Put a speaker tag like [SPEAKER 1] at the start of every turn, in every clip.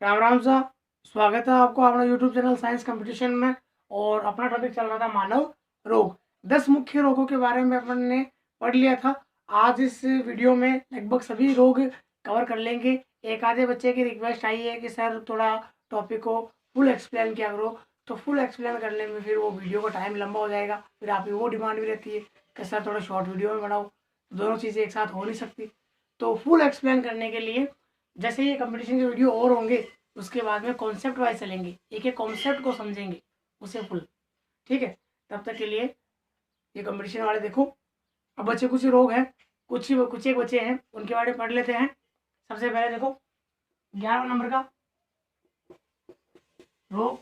[SPEAKER 1] राम राम सा। स्वागत है आपको अपना यूट्यूब चैनल साइंस कंपटीशन में। और अपना टॉपिक चल रहा था मानव रोग। 10 मुख्य रोगों के बारे में अपन ने पढ़ लिया था। आज इस वीडियो में लगभग सभी रोग कवर कर लेंगे। एक आधे बच्चे की रिक्वेस्ट आई है कि सर थोड़ा टॉपिक को फुल एक्सप्लेन किया करो, तो फुल एक्सप्लेन करने में फिर वो वीडियो का टाइम लंबा हो जाएगा। फिर आपकी वो डिमांड भी रहती है कि सर थोड़ा शॉर्ट वीडियो में बनाओ। दोनों चीज़ें एक साथ हो नहीं सकती। तो फुल एक्सप्लेन करने के लिए जैसे ये कंपटीशन के वीडियो और होंगे, उसके बाद में कॉन्सेप्ट वाइज चलेंगे, एक एक कॉन्सेप्ट को समझेंगे उसे फुल। ठीक है, तब तक के लिए ये कंपटीशन वाले देखो। अब बच्चे कुछ रोग हैं, कुछ एक बच्चे हैं, उनके बारे में पढ़ लेते हैं। सबसे पहले देखो 11 नंबर का रोग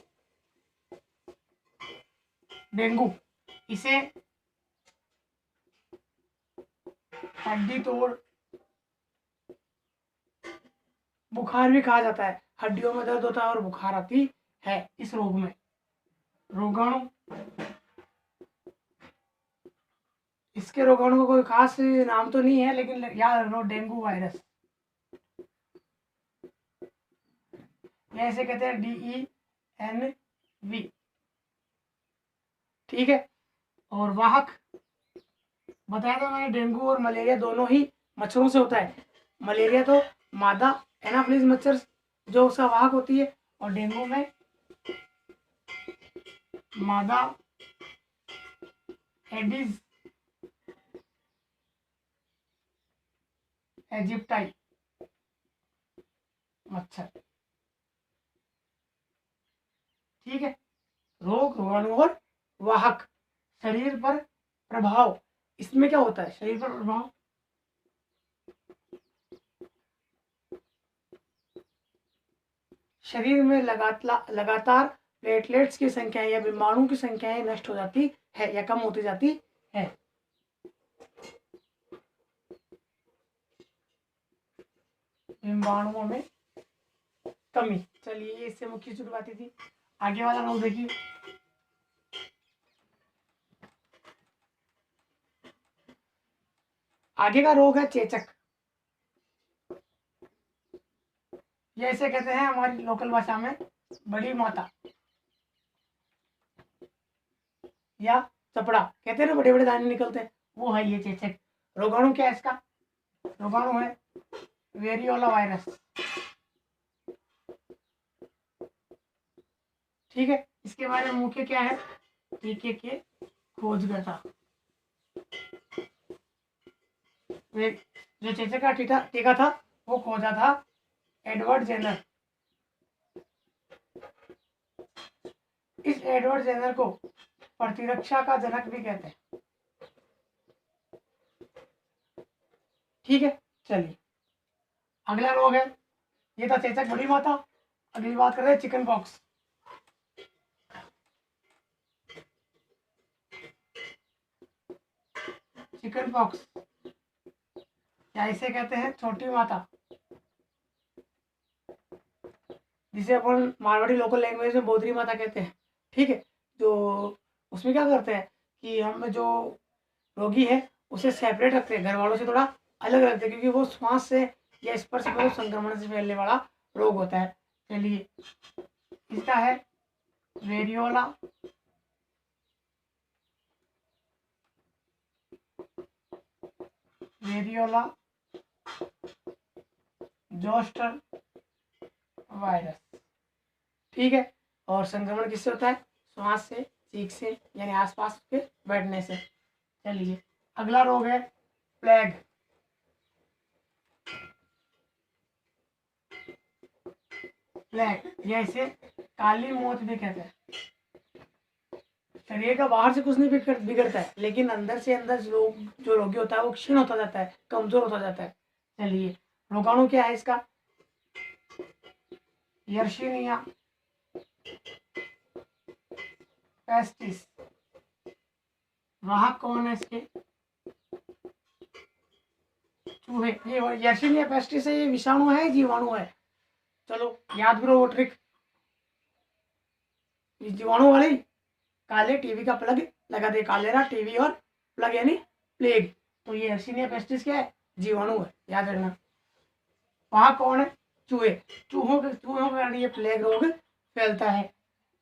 [SPEAKER 1] डेंगू। इसे हड्डी तोड़ बुखार भी कहा जाता है। हड्डियों में दर्द होता है और बुखार आती है इस रोग में। रोगाणु, इसके रोगाणु का कोई खास नाम तो नहीं है, लेकिन याद रखो डेंगू वायरस। ये ऐसे कहते हैं DENV। ठीक है, और वाहक बताया था मैंने, डेंगू और मलेरिया दोनों ही मच्छरों से होता है। मलेरिया तो मादा एनाफिलिस मच्छर जो उसका वाहक होती है, और डेंगू में मादा एडिस एजिप्टाई मच्छर। ठीक है, रोग, रोगाणु और वाहक। शरीर पर प्रभाव, इसमें क्या होता है शरीर पर प्रभाव? शरीर में लगातार प्लेटलेट्स की संख्या या विमाणु की संख्याएं नष्ट हो जाती है या कम होती जाती है। विमाणुओं में कमी। चलिए, इससे मुख्य शुरुआती थी। आगे वाला रोग देखिए। आगे का रोग है चेचक। ये ऐसे कहते हैं हमारी लोकल भाषा में बड़ी माता या चपड़ा, कहते हैं ना बड़े बड़े दाने निकलते हैं, वो है ये चेचक। रोगाणु क्या है इसका? रोगाणु है वेरियोला वायरस। ठीक है, इसके बारे में मुख्य क्या है? टीके के खोजकर्ता, जो चेचक का टीका था वो खोजा था एडवर्ड जेनर। इस एडवर्ड जेनर को प्रतिरक्षा का जनक भी कहते हैं। ठीक है, चलिए अगला रोग है, ये था चेचक बड़ी माता। अगली बात कर रहे हैं चिकन पॉक्स। चिकन पॉक्स या इसे कहते हैं छोटी माता, जिसे अपन मारवाड़ी लोकल लैंग्वेज में बोधरी माता कहते हैं। ठीक है, जो उसमें क्या करते हैं कि हम जो रोगी है उसे सेपरेट रखते हैं, घर वालों से थोड़ा अलग रखते हैं, क्योंकि वो श्वास से या स्पर्श से संक्रमण से फैलने वाला रोग होता है। चलिए, इसका है वेरियोला वेरियोला जोस्टर वायरस। ठीक है, और संक्रमण किससे होता है? श्वास से, चीख से, यानी आसपास के बैठने से। चलिए अगला रोग है प्लेग। प्लेग या इसे काली मौत भी कहते हैं। शरीर का बाहर से कुछ नहीं बिगड़ता है, लेकिन अंदर से अंदर जो रोगी होता है वो क्षीण होता जाता है, कमजोर होता जाता है। चलिए, रोगाणु क्या है इसका? यर्शीनिया पेस्टिस। वाहक कौन है इसके? चूहे। ये यर्शीनिया पेस्टिस है, ये विषाणु है, जीवाणु है? चलो याद करो वो ट्रिक। जीवाणु वाली काले टीवी का प्लग लगा दे, काले रहा टीवी और प्लग यानी प्लेग। तो ये यर्शीनिया पेस्टिस क्या है? जीवाणु है, याद रखना। वाहक कौन है? चूहे, चूहों के कारण ये प्लेग रोग फैलता है।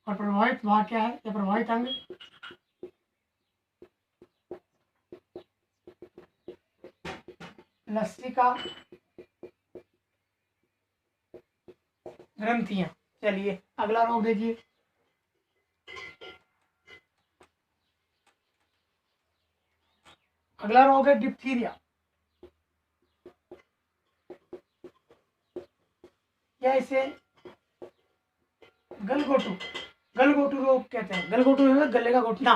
[SPEAKER 1] और प्रभावित भाग क्या है या प्रभावित अंग, लसिका ग्रंथियां। चलिए अगला रोग देखिए, अगला रोग है डिप्थीरिया। या इसे गलघोटू रोग कहते हैं। गलघोटू मतलब गले का घुटना।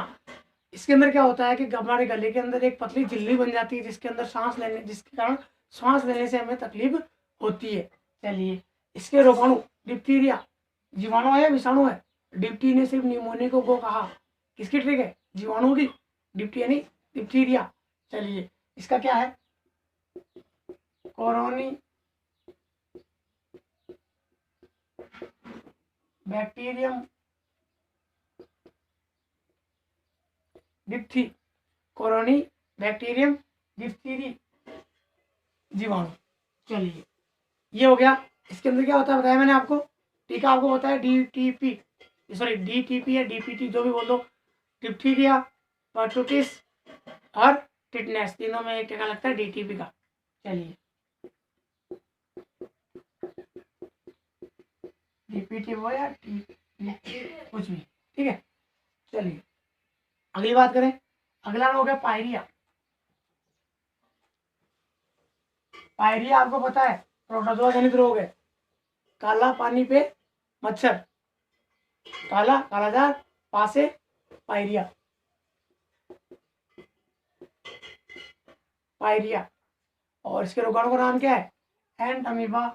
[SPEAKER 1] इसके अंदर क्या होता है कि हमारे गले के अंदर एक पतली झिल्ली बन जाती है, जिसके अंदर जिसके कारण सांस लेने से हमें तकलीफ होती है। चलिए इसके रोगाणु, डिप्थीरिया जीवाणु है या विषाणु है? डिप्टी ने सिर्फ निमोनिया को कहा, किसकी ट्रिक है? जीवाणु की। डिप्टी यानी डिप्थीरिया। चलिए इसका क्या है? कोरोनी बैक्टीरियम डिप्थी, कोरोनी बैक्टीरियम डिप्थीरी जीवाणु। चलिए ये हो गया। इसके अंदर क्या होता है बताया मैंने आपको, टीका आपको होता है डीटीपी, सॉरी डीटीपी या डीपीटी जो भी बोल दो। डिप्थीरिया, परटूटिस और टिटनेस, तीनों में एक टीका लगता है डीटीपी का। चलिए डीपीटी हो या कुछ भी, ठीक है। चलिए अगली बात करें, अगला रोग है पायरिया। पायरिया आपको पता है प्रोटोजोआ जनित रोग है। काला पानी पे मच्छर, कालाजार पासे पायरिया, पायरिया। और इसके रोगाणु का नाम क्या है? एंट अमीबा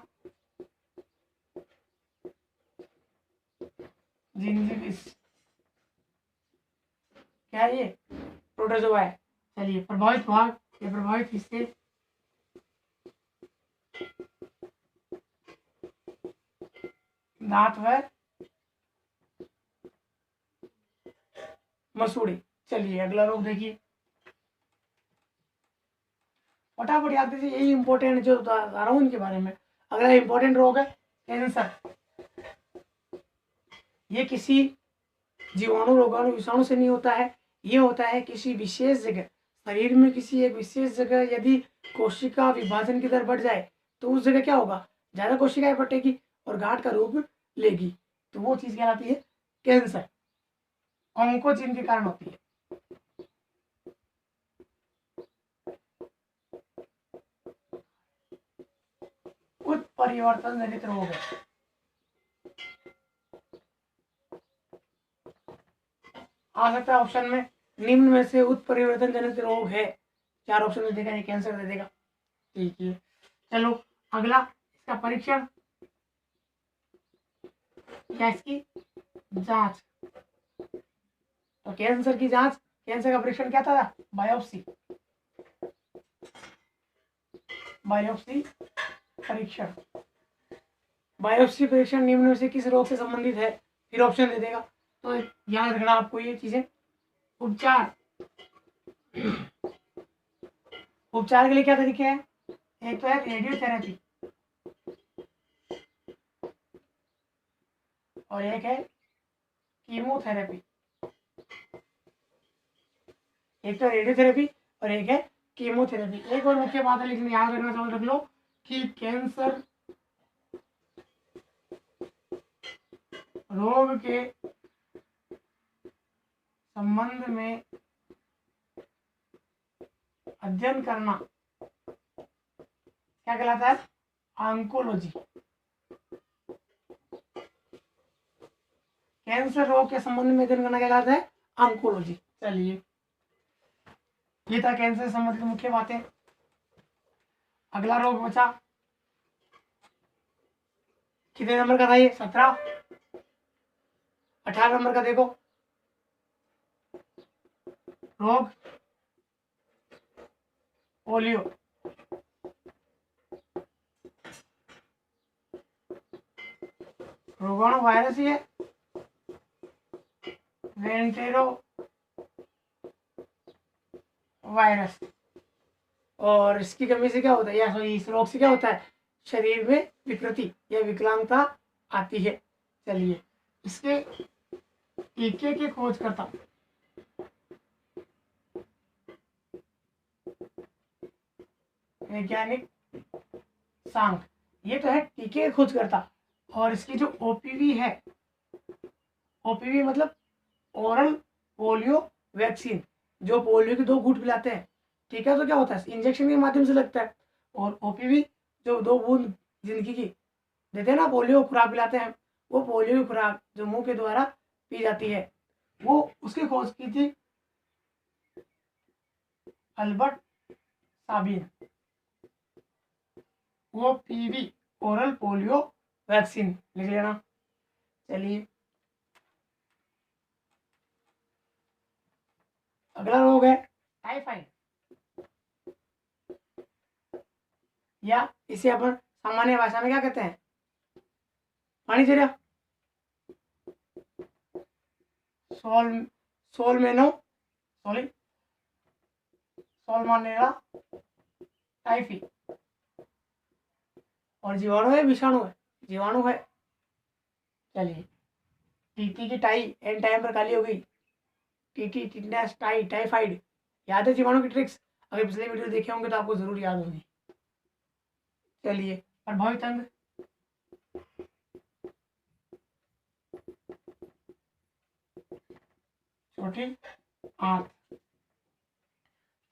[SPEAKER 1] जिंजिविस। क्या है ये? प्रोटोजोआ है। चलिए प्रभावित भाग या प्रभावित हिस्से, दांत व मसूड़े। चलिए अगला रोग देखिए, फटाफट याद दीजिए, यही इंपॉर्टेंट जो बता रहा हूँ उनके बारे में। अगला इंपॉर्टेंट रोग है कैंसर। ये किसी जीवाणु, रोगाणु, विषाणु से नहीं होता है। ये होता है किसी विशेष जगह, शरीर में किसी एक विशेष जगह यदि कोशिका विभाजन की दर बढ़ जाए तो उस जगह क्या होगा? ज्यादा कोशिकाएं बटेगी और गांठ का रूप लेगी, तो वो चीज कहलाती है कैंसर। ऑन्कोजीन के कारण होती है। उत्परिवर्तन जनित रोग है। आ सकता है ऑप्शन में, निम्न में से उत्परिवर्तन जनित रोग है। 4 ऑप्शन दे देगा, ये कैंसर दे देगा। ठीक है चलो अगला, इसका परीक्षण या इसकी जांच। तो कैंसर की जांच, कैंसर का परीक्षण क्या था? बायोप्सी, बायोप्सी परीक्षण। बायोप्सी परीक्षण निम्न में से किस रोग से संबंधित है? फिर ऑप्शन दे देगा, तो याद रखना आपको ये चीजें। उपचार, उपचार के लिए क्या तरीके हैं? एक तो है रेडियोथेरेपी और एक है कीमोथेरेपी। एक तो रेडियोथेरेपी और एक है कीमोथेरेपी। एक और मुख्य बात है लेकिन याद रखना, समझ रख लो कि कैंसर रोग के संबंध में अध्ययन करना क्या कहलाता है? ऑन्कोलॉजी। कैंसर रोग के संबंध में अध्ययन करना क्या कहलाता है? ऑन्कोलॉजी। चलिए ये था कैंसर से संबंधित मुख्य बातें। अगला रोग बचा, कितने नंबर का था ये? 17। 18 नंबर का देखो, रोग पोलियो। रोगाणु वायरस ही है, वेंटेरो वायरस। और इसकी कमी से क्या होता है, या सॉरी इस रोग से क्या होता है? शरीर में विकृति या विकलांगता आती है। चलिए, इसके टीके के खोजकर्ता वैज्ञानिक सांग, ये तो है टीके के खोजकर्ता। और इसकी जो ओपीवी है, ओपीवी मतलब ओरल पोलियो वैक्सीन, जो पोलियो के 2 घूंट पिलाते हैं, ठीक है, तो क्या होता है इंजेक्शन के माध्यम से लगता है। और ओपीवी जो 2 बूंद जिंदगी की देते हैं ना, पोलियो खुराक पिलाते हैं, वो पोलियो की खुराक जो मुंह के द्वारा पी जाती है, वो उसकी खोज की थी अल्बर्ट साबिन। वो पीवी ओरल पोलियो वैक्सीन लिख लेना। चलिए, अगला रोग है टाइफाइड, या इसे अपन सामान्य भाषा में क्या कहते हैं, पानी चेरिया, सोलमानेरा टाइफी। और जीवाणु है विषाणु है, जीवाणु है। चलिए, टीटी की टाई एन टाइम पर काली हो गई, टीटी टिटनेस टाई टाइफाइड, याद है जीवाणु की ट्रिक्स, अगर पिछले वीडियो देखे होंगे तो आपको जरूर याद होगी। चलिए, प्रभावित अंग, छोटी आंत।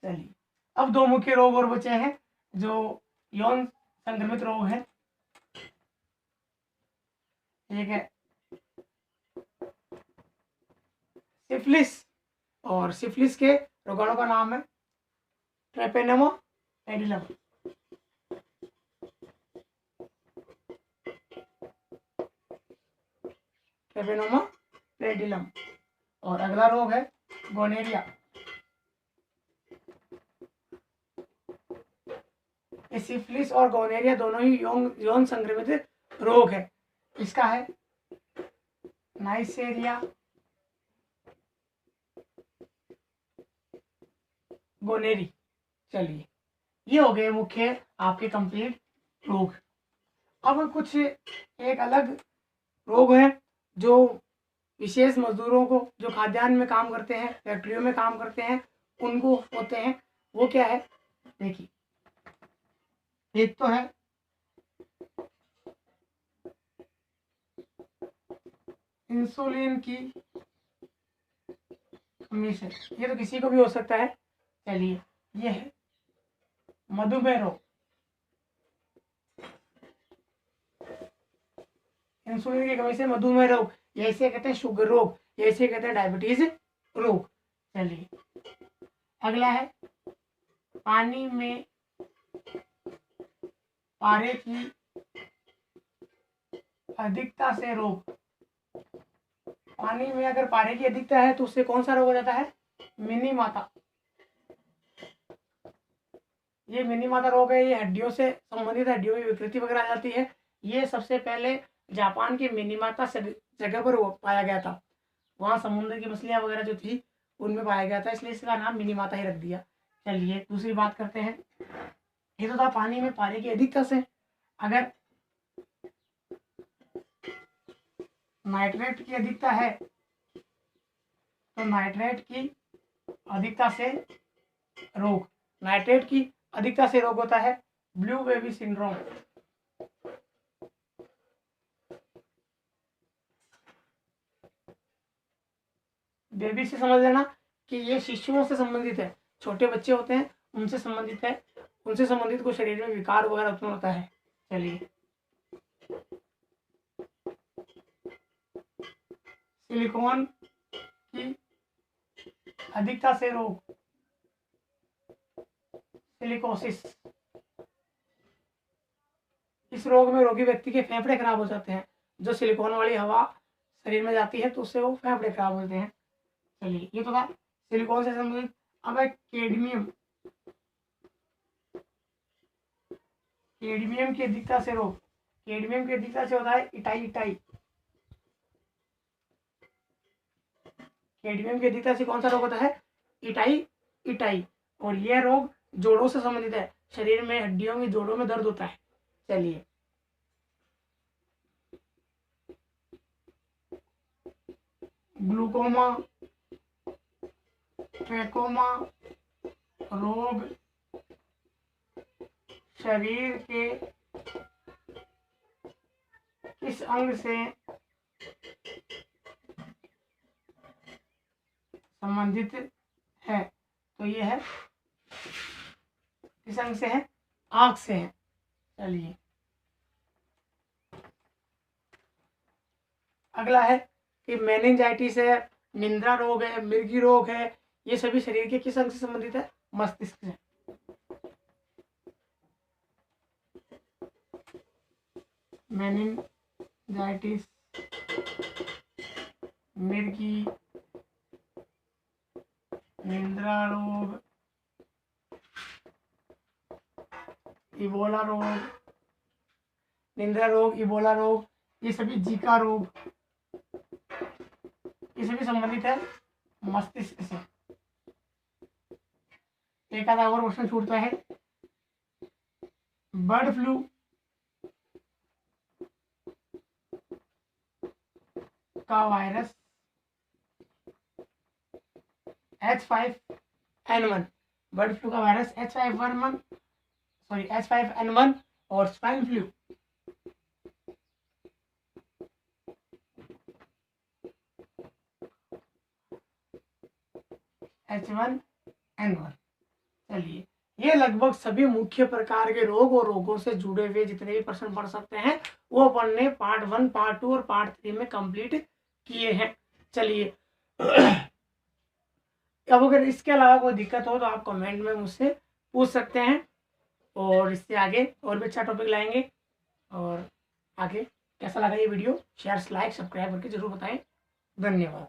[SPEAKER 1] चलिए, अब 2 मुख्य रोग और बचे हैं जो यौन संक्रमित रोग है। एक है सिफिलिस, और सिफिलिस के रोगाणु का नाम है ट्रेपेनोमा पेडिलम। ट्रेपेनोमा पेडिलम। और अगला रोग है गोनेरिया। सिफिलिस और गोनेरिया दोनों ही यौन संक्रमित रोग है। इसका है नाइसेरिया गोनेरी। चलिए, ये हो गए मुख्य आपके कंप्लीट रोग। अब कुछ एक अलग रोग है जो विशेष मजदूरों को, जो खाद्यान्न में काम करते हैं, फैक्ट्रियों में काम करते हैं, उनको होते हैं। वो क्या है, देखिए, एक तो है इंसुलिन की कमी से, ये तो किसी को भी हो सकता है। चलिए, ये है मधुमेह रोग, इंसुलिन की कमी से मधुमेह रोग, या इसे कहते हैं शुगर रोग, या इसे कहते हैं डायबिटीज रोग। चलिए, अगला है पानी में पारे की अधिकता से रोग। पानी में अगर पारे की अधिकता है तो उससे कौन सा रोग हो जाता है, मिनी माता। ये मिनी माता रोग है, ये हड्डियों से संबंधित, हड्डियों में विकृति वगैरह आ जाती है। ये सबसे पहले जापान के मिनी माता जगह पर पाया गया था, वहाँ समुद्र की मछलियाँ वगैरह जो थी उनमें पाया गया था, इसलिए इसका नाम मिनी माता ही रख दिया। चलिए, दूसरी बात करते हैं। ये तो था पानी में पारे की अधिकता से। अगर नाइट्रेट की अधिकता है तो नाइट्रेट की अधिकता से रोग, नाइट्रेट की अधिकता से रोग होता है ब्लू बेबी सिंड्रोम। बेबी से समझ लेना कि ये शिशुओं से संबंधित है, छोटे बच्चे होते हैं उनसे संबंधित है, उनसे संबंधित को शरीर में विकार वगैरह उत्पन्न होता है। चलिए, सिलिकॉन की अधिकता से रोग, सिलिकोसिस। इस रोग में रोगी व्यक्ति के फेफड़े खराब हो जाते हैं, जो सिलिकॉन वाली हवा शरीर में जाती है तो उससे वो फेफड़े खराब होते हैं। चलिए, ये तो था सिलिकॉन से संबंधित। अब है कैडमियम, कैडमियम की अधिकता से रोग, कैडमियम की अधिकता से होता है इटाई इटाई। कैडमियम की अधिकता से कौन सा रोग होता है, इटाई इटाई। और यह रोग जोड़ों से संबंधित है, शरीर में हड्डियों में जोड़ों में दर्द होता है, चलिए, ग्लूकोमा, ट्रैकोमा रोग शरीर के किस अंग से संबंधित है? तो ये है, किस अंग से है? आंख से है। चलिए, अगला है कि मेनिंजाइटिस है, निद्रा रोग है, मिर्गी रोग है, ये सभी शरीर के किस अंग से संबंधित है? मस्तिष्क से। मेनिंजाइटिस, मिर्गी, निद्रा रोग, इबोला रोग, निद्रा रोग, इबोला रोग, ये सभी जीका रोग, ये सभी संबंधित है मस्तिष्क से। एक आधा और क्वेश्चन छूटता है। बर्ड फ्लू का वायरस H5N1, बर्ड फ्लू का वायरस H5N1 और स्वाइन फ्लू H1N1। चलिए, ये लगभग सभी मुख्य प्रकार के रोग और रोगों से जुड़े हुए जितने भी प्रश्न पढ़ सकते हैं वो अपन ने पार्ट 1, पार्ट 2 और पार्ट 3 में कंप्लीट किए हैं। चलिए, अब अगर इसके अलावा कोई दिक्कत हो तो आप कमेंट में मुझसे पूछ सकते हैं और इससे आगे और भी अच्छा टॉपिक लाएंगे। और आगे कैसा लगा ये वीडियो, शेयर, लाइक, सब्सक्राइब करके जरूर बताएं। धन्यवाद।